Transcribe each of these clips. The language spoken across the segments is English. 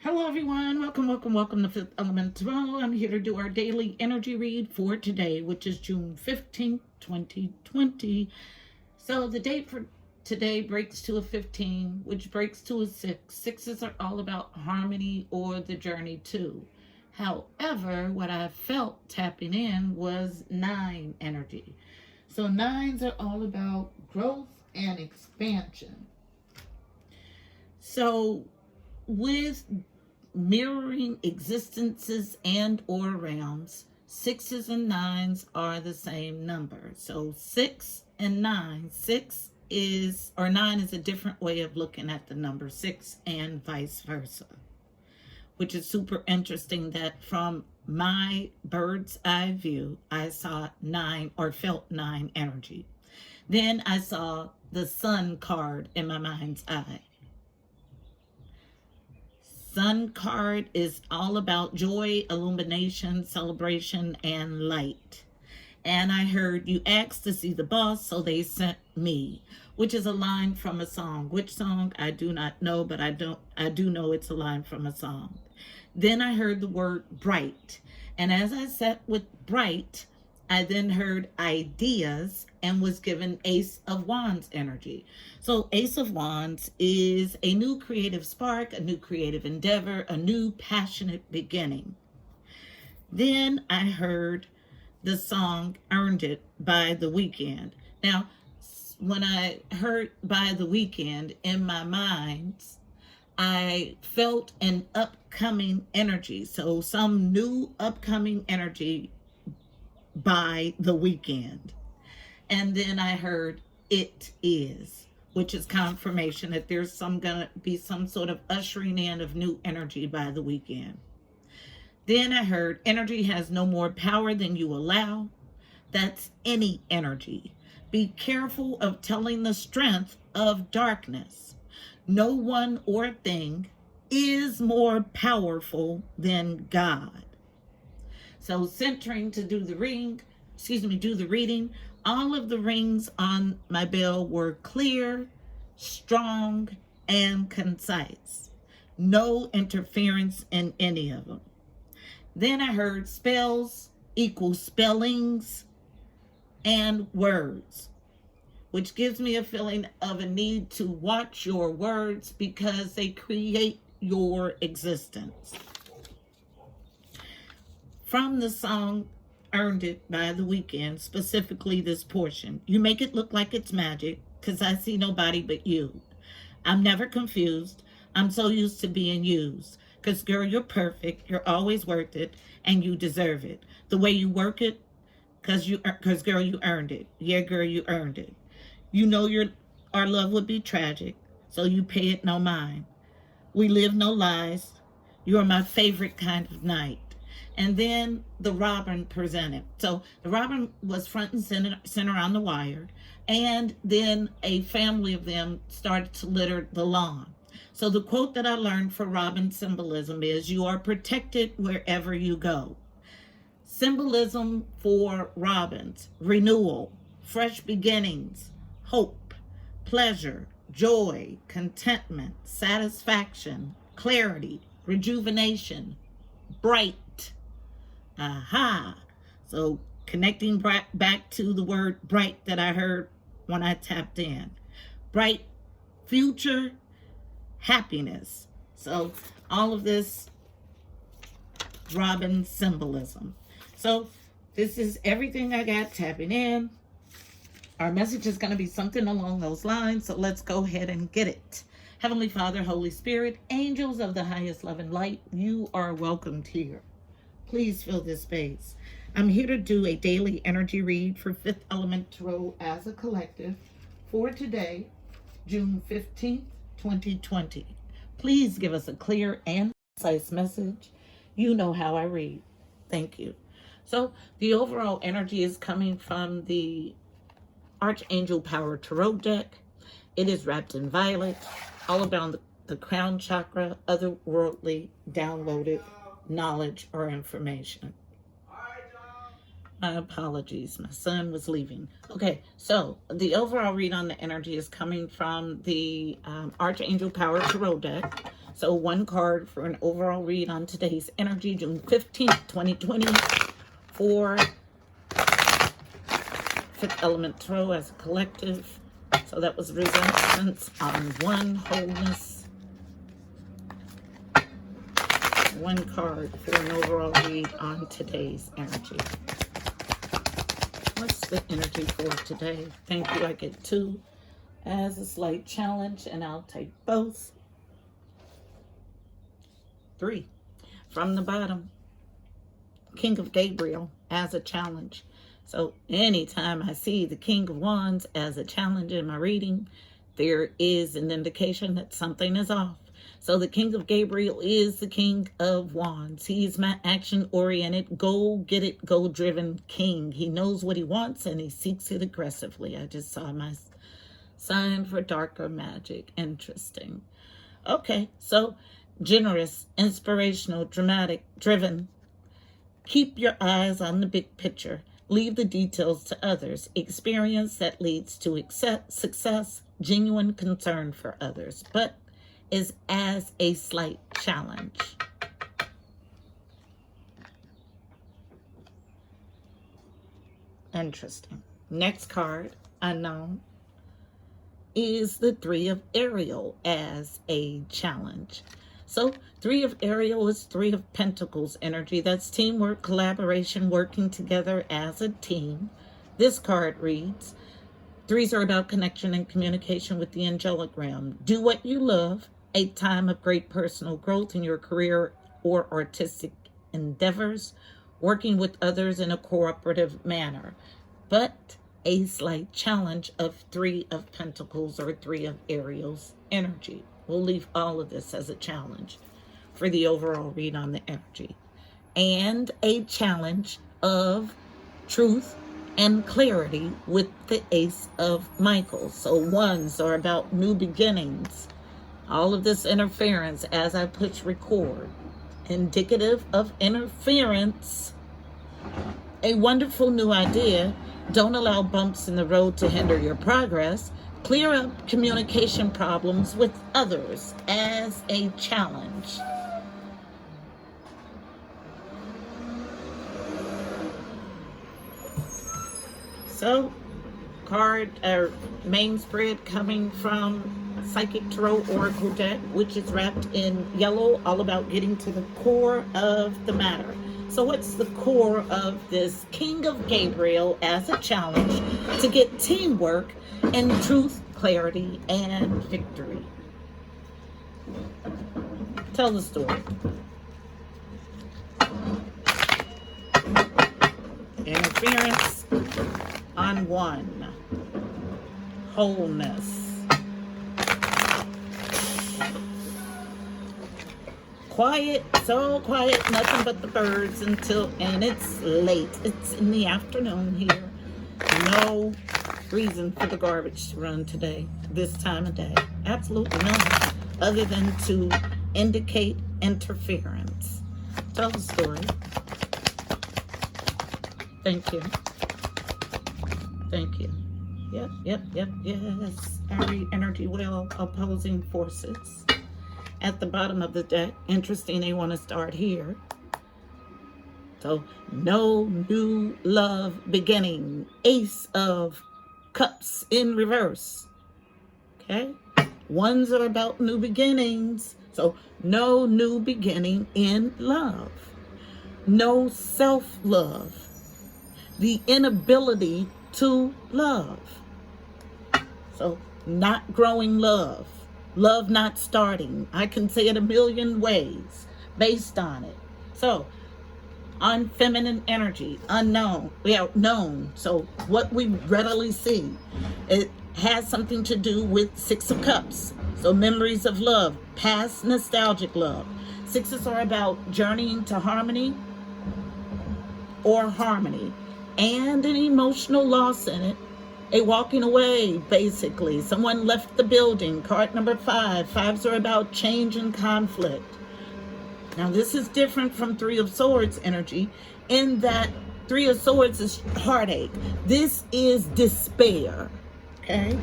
Hello everyone, welcome to Fifth Element Tarot. I'm here to do our daily energy read for today, which is June 15th, 2020. So the date for today breaks to a 15, which breaks to a 6. Sixes are all about harmony or the journey too. However, what I felt tapping in was 9 energy. So 9s are all about growth and expansion. So with mirroring existences and or realms, 6s and 9s are the same number. So 6 and 9, 6 is, or 9 is a different way of looking at the number 6 and vice versa, which is super interesting that from my bird's eye view, I saw 9 or felt 9 energy. Then I saw the sun card in my mind's eye. Sun card is all about joy, illumination, celebration, and light. And I heard you asked to see the boss, so they sent me, which is a line from a song. Which song? I do not know, but I do know it's a line from a song. Then I heard the word bright. And as I sat with bright, I then heard ideas and was given Ace of Wands energy. So Ace of Wands is a new creative spark, a new creative endeavor, a new passionate beginning. Then I heard the song Earned It by The Weeknd. Now, when I heard by The Weeknd, in my mind, I felt an upcoming energy. So some new upcoming energy by The Weeknd. And then I heard It Is, which is confirmation that there's gonna be some sort of ushering in of new energy by The Weeknd. Then I heard energy has no more power than you allow. That's any energy. Be careful of telling the strength of darkness. No one or thing is more powerful than God. So centering to do the reading, all of the rings on my bell were clear, strong, and concise. No interference in any of them. Then I heard spells equal spellings and words, which gives me a feeling of a need to watch your words because they create your existence. From the song Earned It by The Weeknd, specifically this portion. You make it look like it's magic, because I see nobody but you. I'm never confused. I'm so used to being used. Because girl, you're perfect. You're always worth it, and you deserve it. The way you work it, because girl, you earned it. Yeah, girl, you earned it. You know our love would be tragic, so you pay it no mind. We live no lies. You are my favorite kind of night. And then the robin presented. So the robin was front and center on the wire. And then a family of them started to litter the lawn. So the quote that I learned for robin symbolism is, you are protected wherever you go. Symbolism for robins: renewal, fresh beginnings, hope, pleasure, joy, contentment, satisfaction, clarity, rejuvenation, bright. Aha. So connecting back to the word bright that I heard when I tapped in. Bright future, happiness. So all of this robin symbolism. So this is everything I got tapping in. Our message is going to be something along those lines. So let's go ahead and get it. Heavenly Father, Holy Spirit, angels of the highest love and light, you are welcomed here. Please fill this space. I'm here to do a daily energy read for Fifth Element Tarot as a collective for today, June 15th, 2020. Please give us a clear and concise message. You know how I read. Thank you. So the overall energy is coming from the Archangel Power Tarot deck. It is wrapped in violet, all about the crown chakra, otherworldly, downloaded knowledge or information. My apologies, my son was leaving. Okay, so the overall read on the energy is coming from the Archangel Power Tarot deck. So one card for an overall read on today's energy, June 15th, 2020, for Fifth Element Tarot as a collective. So that was resistance on one, wholeness. One card for an overall read on today's energy. What's the energy for today? Thank you. I get 2 as a slight challenge, and I'll take both. 3 from the bottom, King of Gabriel as a challenge. So anytime I see the King of Wands as a challenge in my reading, there is an indication that something is off. So the King of Gabriel is the King of Wands. He's my action-oriented, go-get-it, go-driven king. He knows what he wants and he seeks it aggressively. I just saw my sign for darker magic. Interesting. Okay, so generous, inspirational, dramatic, driven. Keep your eyes on the big picture. Leave the details to others. Experience that leads to success, genuine concern for others, but is as a slight challenge. Interesting. Next card, unknown, is the Three of Ariel as a challenge. So 3 of Ariel is 3 of Pentacles energy. That's teamwork, collaboration, working together as a team. This card reads, 3s are about connection and communication with the Angelic Realm. Do what you love, a time of great personal growth in your career or artistic endeavors, working with others in a cooperative manner. But a slight challenge of 3 of Pentacles or 3 of Ariel's energy. We'll leave all of this as a challenge for the overall read on the energy. And a challenge of truth and clarity with the Ace of Michaels. So 1s are about new beginnings. All of this interference as I push record. Indicative of interference. A wonderful new idea. Don't allow bumps in the road to hinder your progress. Clear up communication problems with others as a challenge. So, card main spread coming from Psychic Tarot Oracle deck, which is wrapped in yellow, all about getting to the core of the matter. So what's the core of this King of Gabriel as a challenge to get teamwork and truth, clarity, and victory? Tell the story. Interference on 1. Wholeness. Quiet, so quiet, nothing but the birds and it's late. It's in the afternoon here. No reason for the garbage to run today, this time of day. Absolutely none, other than to indicate interference. Tell the story. Thank you. Thank you. Yep, yes. Energy wheel, opposing forces. At the bottom of the deck, interesting, they want to start here. So, no new love beginning. Ace of Cups in reverse. Okay? 1s are about new beginnings. So, no new beginning in love. No self-love. The inability to love. So, not growing love. Love not starting. I can say it a million ways based on it. So, on feminine energy, unknown, known. So what we readily see, it has something to do with 6 of Cups. So memories of love, past nostalgic love. 6s are about journeying to harmony or harmony and an emotional loss in it. A walking away, basically. Someone left the building. Card number 5. 5s are about change and conflict. Now, this is different from 3 of Swords energy in that 3 of Swords is heartache. This is despair, okay?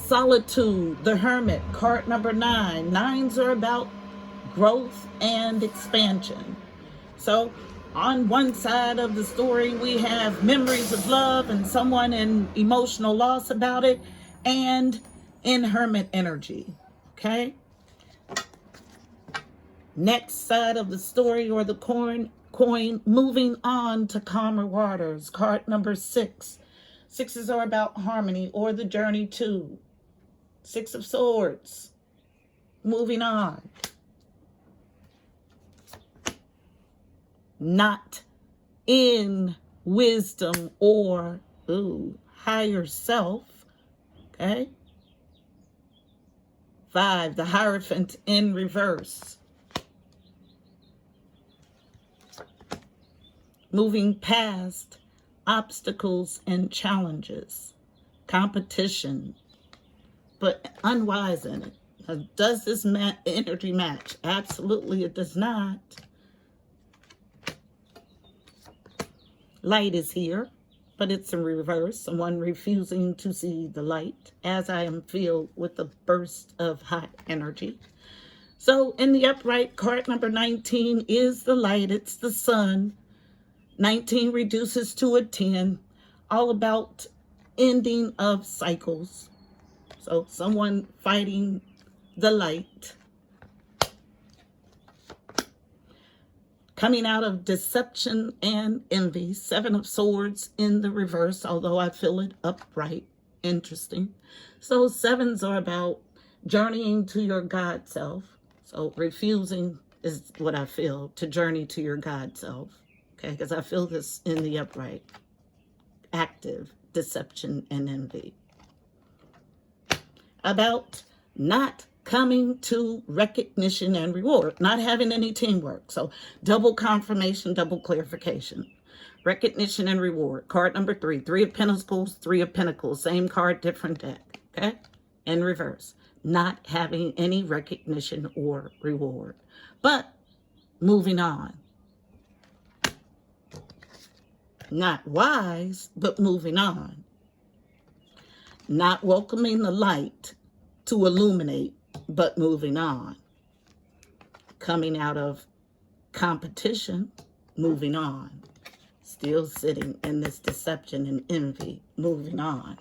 Solitude, the Hermit, card number 9. Nines are about growth and expansion. So on one side of the story, we have memories of love and someone in emotional loss about it, and in Hermit energy. Okay. Next side of the story, or the coin, moving on to calmer waters. Card number 6. Sixes are about harmony, or the journey to. 6 of Swords. Moving on. Not in wisdom or higher self. Okay. 5, the Hierophant in reverse. Moving past obstacles and challenges. Competition, but unwise in it. Now, does this energy match? Absolutely it does not. Light is here, but it's in reverse. Someone refusing to see the light, as I am filled with a burst of hot energy. So in the upright, card number 19 is the light. It's the sun. 19 reduces to a 10, all about ending of cycles. So someone fighting the light. Coming out of deception and envy. 7 of Swords in the reverse, although I feel it upright. Interesting. So 7s are about journeying to your God self. So refusing is what I feel, to journey to your God self. Okay, because I feel this in the upright. Active deception and envy. About not coming to recognition and reward, not having any teamwork. So double confirmation, double clarification. Recognition and reward. Card number 3. 3 of Pentacles, 3 of Pentacles. Same card, different deck. Okay? In reverse. Not having any recognition or reward. But moving on. Not wise, but moving on. Not welcoming the light to illuminate, but moving on. Coming out of competition, moving on. Still sitting in this deception and envy, moving on.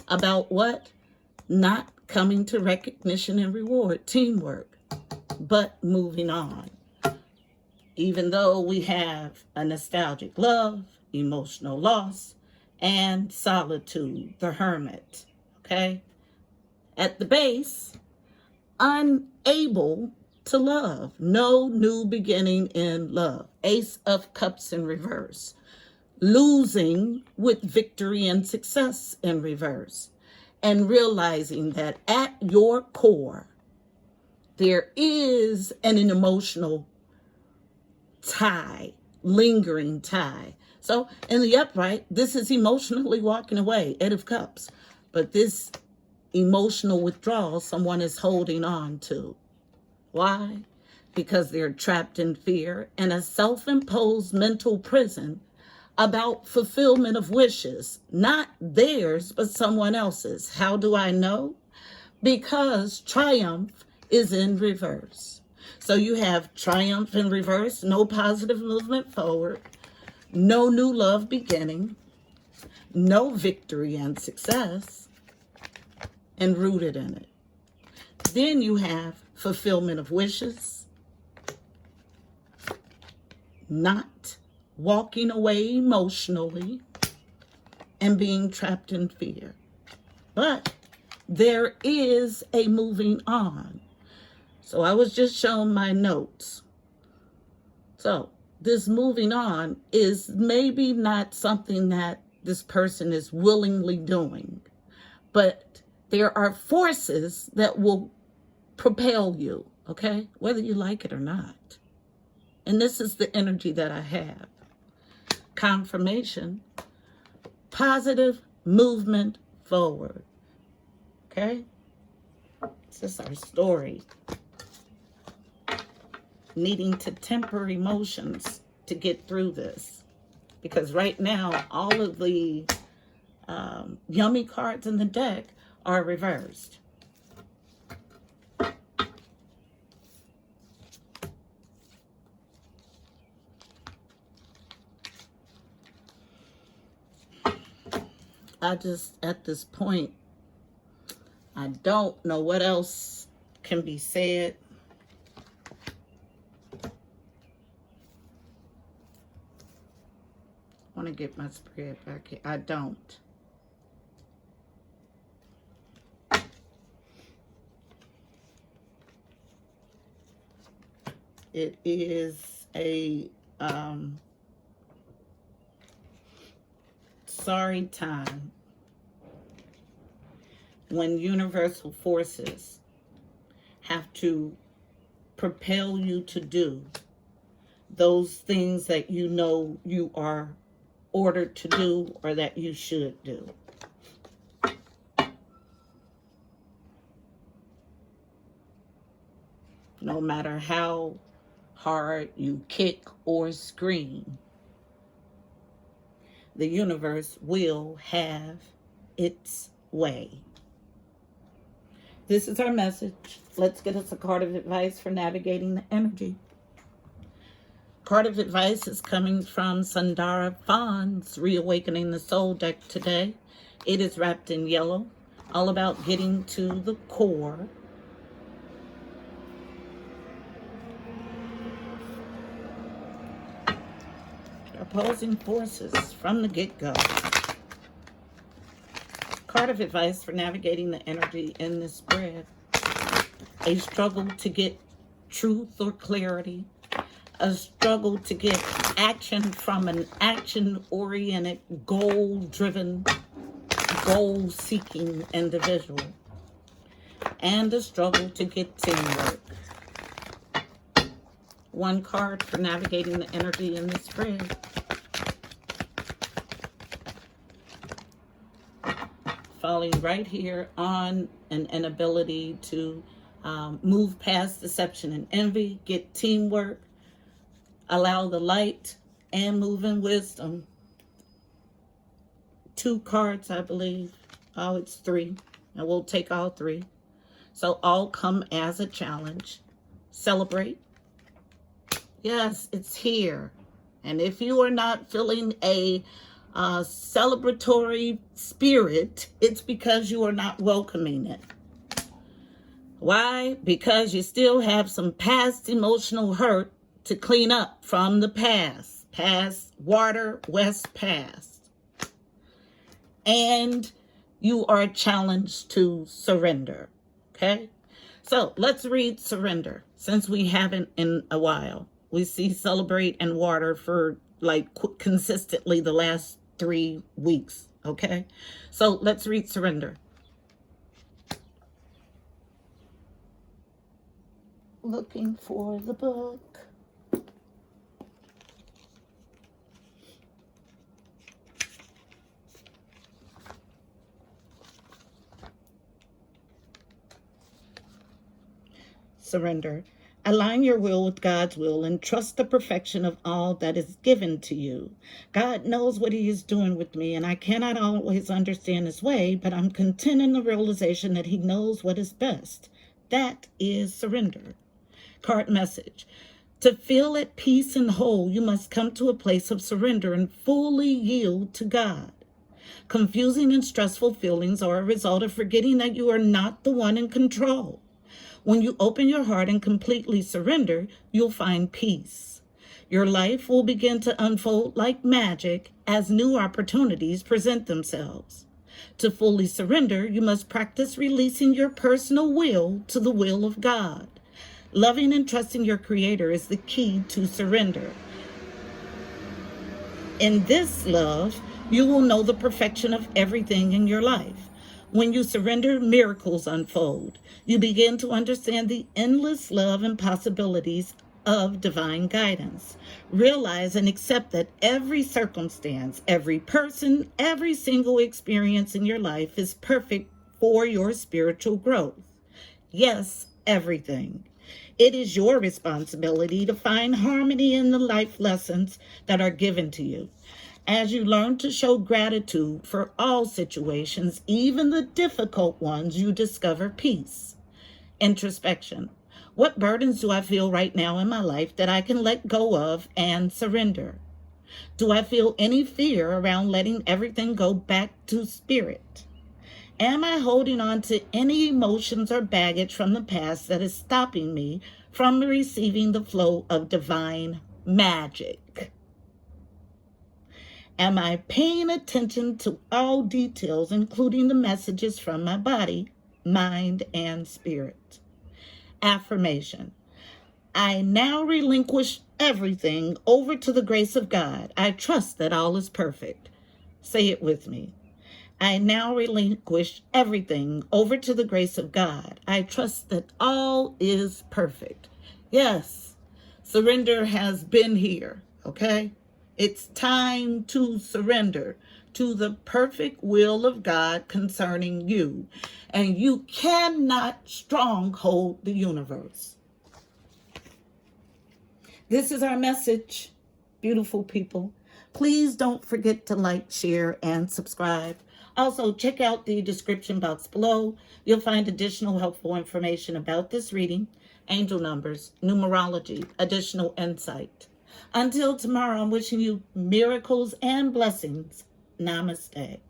About what? Not coming to recognition and reward, teamwork, but moving on. Even though we have a nostalgic love, emotional loss, and solitude, the Hermit, okay? At the base, unable to love. No new beginning in love. Ace of Cups in reverse. Losing with victory and success in reverse. And realizing that at your core, there is an emotional tie, lingering tie. So in the upright, this is emotionally walking away, 8 of Cups. But this emotional withdrawal, someone is holding on to. Why? Because they're trapped in fear and a self-imposed mental prison about fulfillment of wishes, not theirs, but someone else's. How do I know? Because triumph is in reverse. So you have triumph in reverse, no positive movement forward, no new love beginning, no victory and success, and rooted in it. Then you have fulfillment of wishes, not walking away emotionally, and being trapped in fear. But there is a moving on. So I was just showing my notes. So this moving on is maybe not something that this person is willingly doing, but there are forces that will propel you, okay? Whether you like it or not. And this is the energy that I have. Confirmation, positive movement forward, okay? This is our story. Needing to temper emotions to get through this. Because right now, all of the yummy cards in the deck are reversed. I just, at this point, I don't know what else can be said. I want to get my spread back here. I don't. It is a sorry time when universal forces have to propel you to do those things that you know you are ordered to do or that you should do. No matter how hard you kick or scream, the universe will have its way. This is our message. Let's get us a card of advice for navigating the energy. Card of advice is coming from Sundara Fawn's Reawakening the Soul deck today. It is wrapped in yellow, all about getting to the core. Opposing forces from the get-go. Card of advice for navigating the energy in this spread. A struggle to get truth or clarity. A struggle to get action from an action-oriented, goal-driven, goal-seeking individual. And a struggle to get teamwork. One card for navigating the energy in this spread. Falling right here on an inability to move past deception and envy, get teamwork, allow the light, and move in wisdom. 2 cards, I believe. Oh, it's 3. And we'll take all 3. So all come as a challenge. Celebrate. Yes, it's here. And if you are not feeling a celebratory spirit, it's because you are not welcoming it. Why? Because you still have some past emotional hurt to clean up from the past. Past water, west past. And you are challenged to surrender. Okay? So let's read surrender, since we haven't in a while. We see celebrate and water for like consistently the last 3 weeks. Okay? So let's read surrender. Looking for the book. Surrender. Align your will with God's will and trust the perfection of all that is given to you. God knows what he is doing with me, and I cannot always understand his way, but I'm content in the realization that he knows what is best. That is surrender. Card message. To feel at peace and whole, you must come to a place of surrender and fully yield to God. Confusing and stressful feelings are a result of forgetting that you are not the one in control. When you open your heart and completely surrender, you'll find peace. Your life will begin to unfold like magic as new opportunities present themselves. To fully surrender, you must practice releasing your personal will to the will of God. Loving and trusting your Creator is the key to surrender. In this love, you will know the perfection of everything in your life. When you surrender, miracles unfold. You begin to understand the endless love and possibilities of divine guidance. Realize and accept that every circumstance, every person, every single experience in your life is perfect for your spiritual growth. Yes, everything. It is your responsibility to find harmony in the life lessons that are given to you. As you learn to show gratitude for all situations, even the difficult ones, you discover peace. Introspection. What burdens do I feel right now in my life that I can let go of and surrender? Do I feel any fear around letting everything go back to spirit? Am I holding on to any emotions or baggage from the past that is stopping me from receiving the flow of divine magic? Am I paying attention to all details, including the messages from my body, mind, and spirit? Affirmation. I now relinquish everything over to the grace of God. I trust that all is perfect. Say it with me. I now relinquish everything over to the grace of God. I trust that all is perfect. Yes, surrender has been here, okay? It's time to surrender to the perfect will of God concerning you. And you cannot stronghold the universe. This is our message, beautiful people. Please don't forget to like, share, and subscribe. Also, check out the description box below. You'll find additional helpful information about this reading, angel numbers, numerology, additional insight. Until tomorrow, I'm wishing you miracles and blessings. Namaste.